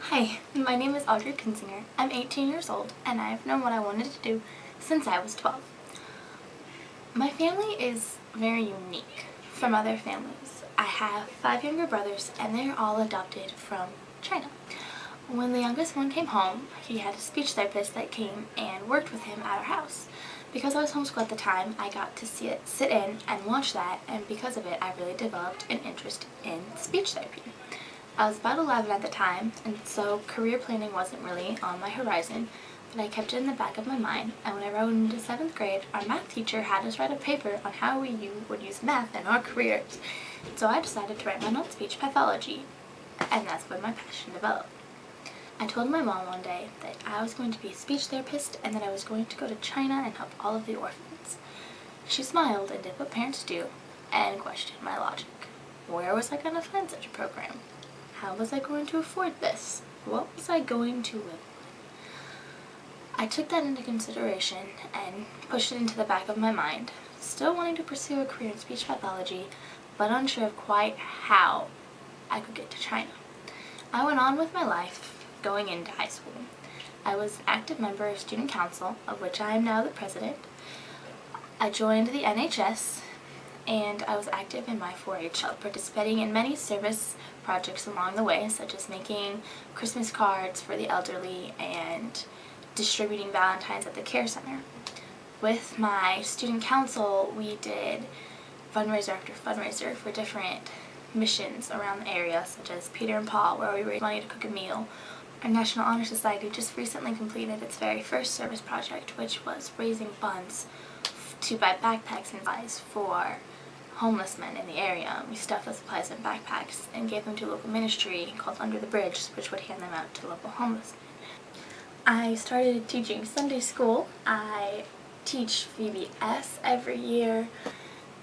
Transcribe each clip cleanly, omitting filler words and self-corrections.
Hi, my name is Audrey and I'm 18 years old and I've known what I wanted to do since I was 12. My family is very unique from other families. I have 5 younger brothers and they're all adopted from China. When the youngest one came home, he had a speech therapist that came and worked with him at our house. Because I was homeschooled at the time, I got to sit in and watch that, and because of it I really developed an interest in speech therapy. I was about 11 at the time, and so career planning wasn't really on my horizon, but I kept it in the back of my mind, and whenever I went into 7th grade, our math teacher had us write a paper on how we would use math in our careers. So I decided to write mine on speech pathology, and that's when my passion developed. I told my mom one day that I was going to be a speech therapist and that I was going to go to China and help all of the orphans. She smiled and did what parents do, and questioned my logic. Where was I going to find such a program? How was I going to afford this? What was I going to live on? I took that into consideration and pushed it into the back of my mind, still wanting to pursue a career in speech pathology, but unsure of quite how I could get to China. I went on with my life going into high school. I was an active member of student council, of which I am now the president. I joined the NHS, and I was active in my 4-H, participating in many service projects along the way, such as making Christmas cards for the elderly and distributing Valentines at the care center. With my student council, we did fundraiser after fundraiser for different missions around the area, such as Peter and Paul, where we raised money to cook a meal. Our National Honor Society just recently completed its very first service project, which was raising funds to buy backpacks and supplies for homeless men in the area. We stuffed the supplies in backpacks and gave them to a local ministry called Under the Bridge, which would hand them out to local homeless men. I started teaching Sunday school. I teach VBS every year,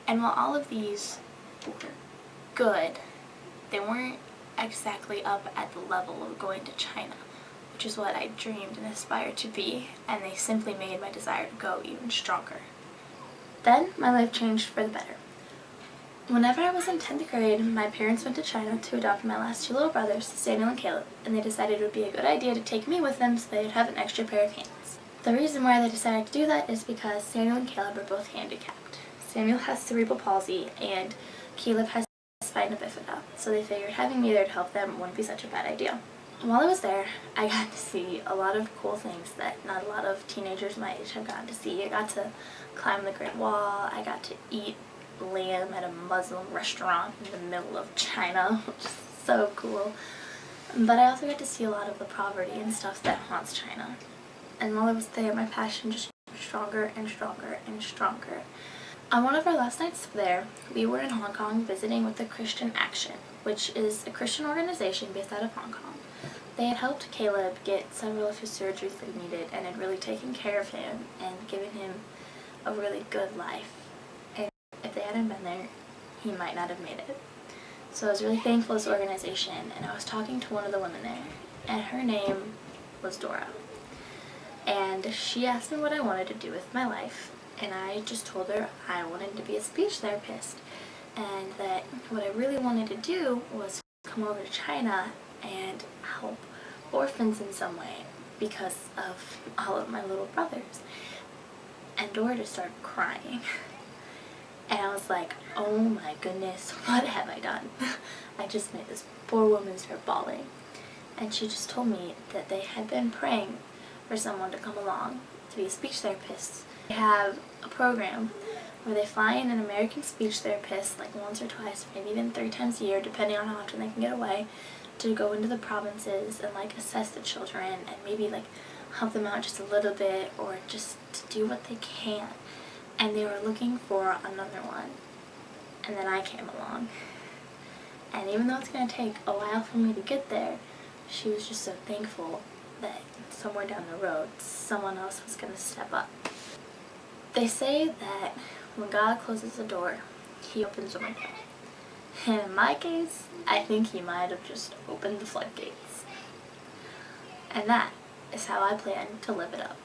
and while all of these were good, they weren't exactly up at the level of going to China, which is what I dreamed and aspired to be, and they simply made my desire to go even stronger. Then my life changed for the better. Whenever I was in 10th grade, my parents went to China to adopt my last 2 little brothers, Samuel and Caleb, and they decided it would be a good idea to take me with them so they'd have an extra pair of hands. The reason why they decided to do that is because Samuel and Caleb are both handicapped. Samuel has cerebral palsy and Caleb has spina bifida, so they figured having me there to help them wouldn't be such a bad idea. While I was there, I got to see a lot of cool things that not a lot of teenagers my age have gotten to see. I got to climb the Great Wall, I got to eat lamb at a Muslim restaurant in the middle of China, which is so cool. But I also got to see a lot of the poverty and stuff that haunts China. And while I was there, my passion just grew stronger and stronger and stronger. On one of our last nights there, we were in Hong Kong visiting with the Christian Action, which is a Christian organization based out of Hong Kong. They had helped Caleb get several of his surgeries that he needed and had really taken care of him and given him a really good life. And if they hadn't been there, he might not have made it. So I was really thankful to this organization, and I was talking to one of the women there, and her name was Dora. And she asked me what I wanted to do with my life. And I just told her I wanted to be a speech therapist, and that what I really wanted to do was come over to China and help orphans in some way because of all of my little brothers. And Dora just started crying. And I was like, oh my goodness, what have I done? I just made this poor woman start bawling. And she just told me that they had been praying for someone to come along to be a speech therapist. They have a program where they fly in an American speech therapist like once or twice, maybe even 3 times a year, depending on how often they can get away, to go into the provinces and like assess the children and maybe like help them out just a little bit or just to do what they can. And they were looking for another one. And then I came along. And even though it's going to take a while for me to get there, she was just so thankful that somewhere down the road someone else was going to step up. They say that when God closes a door, he opens a window. And in my case, I think he might have just opened the floodgates. And that is how I plan to live it up.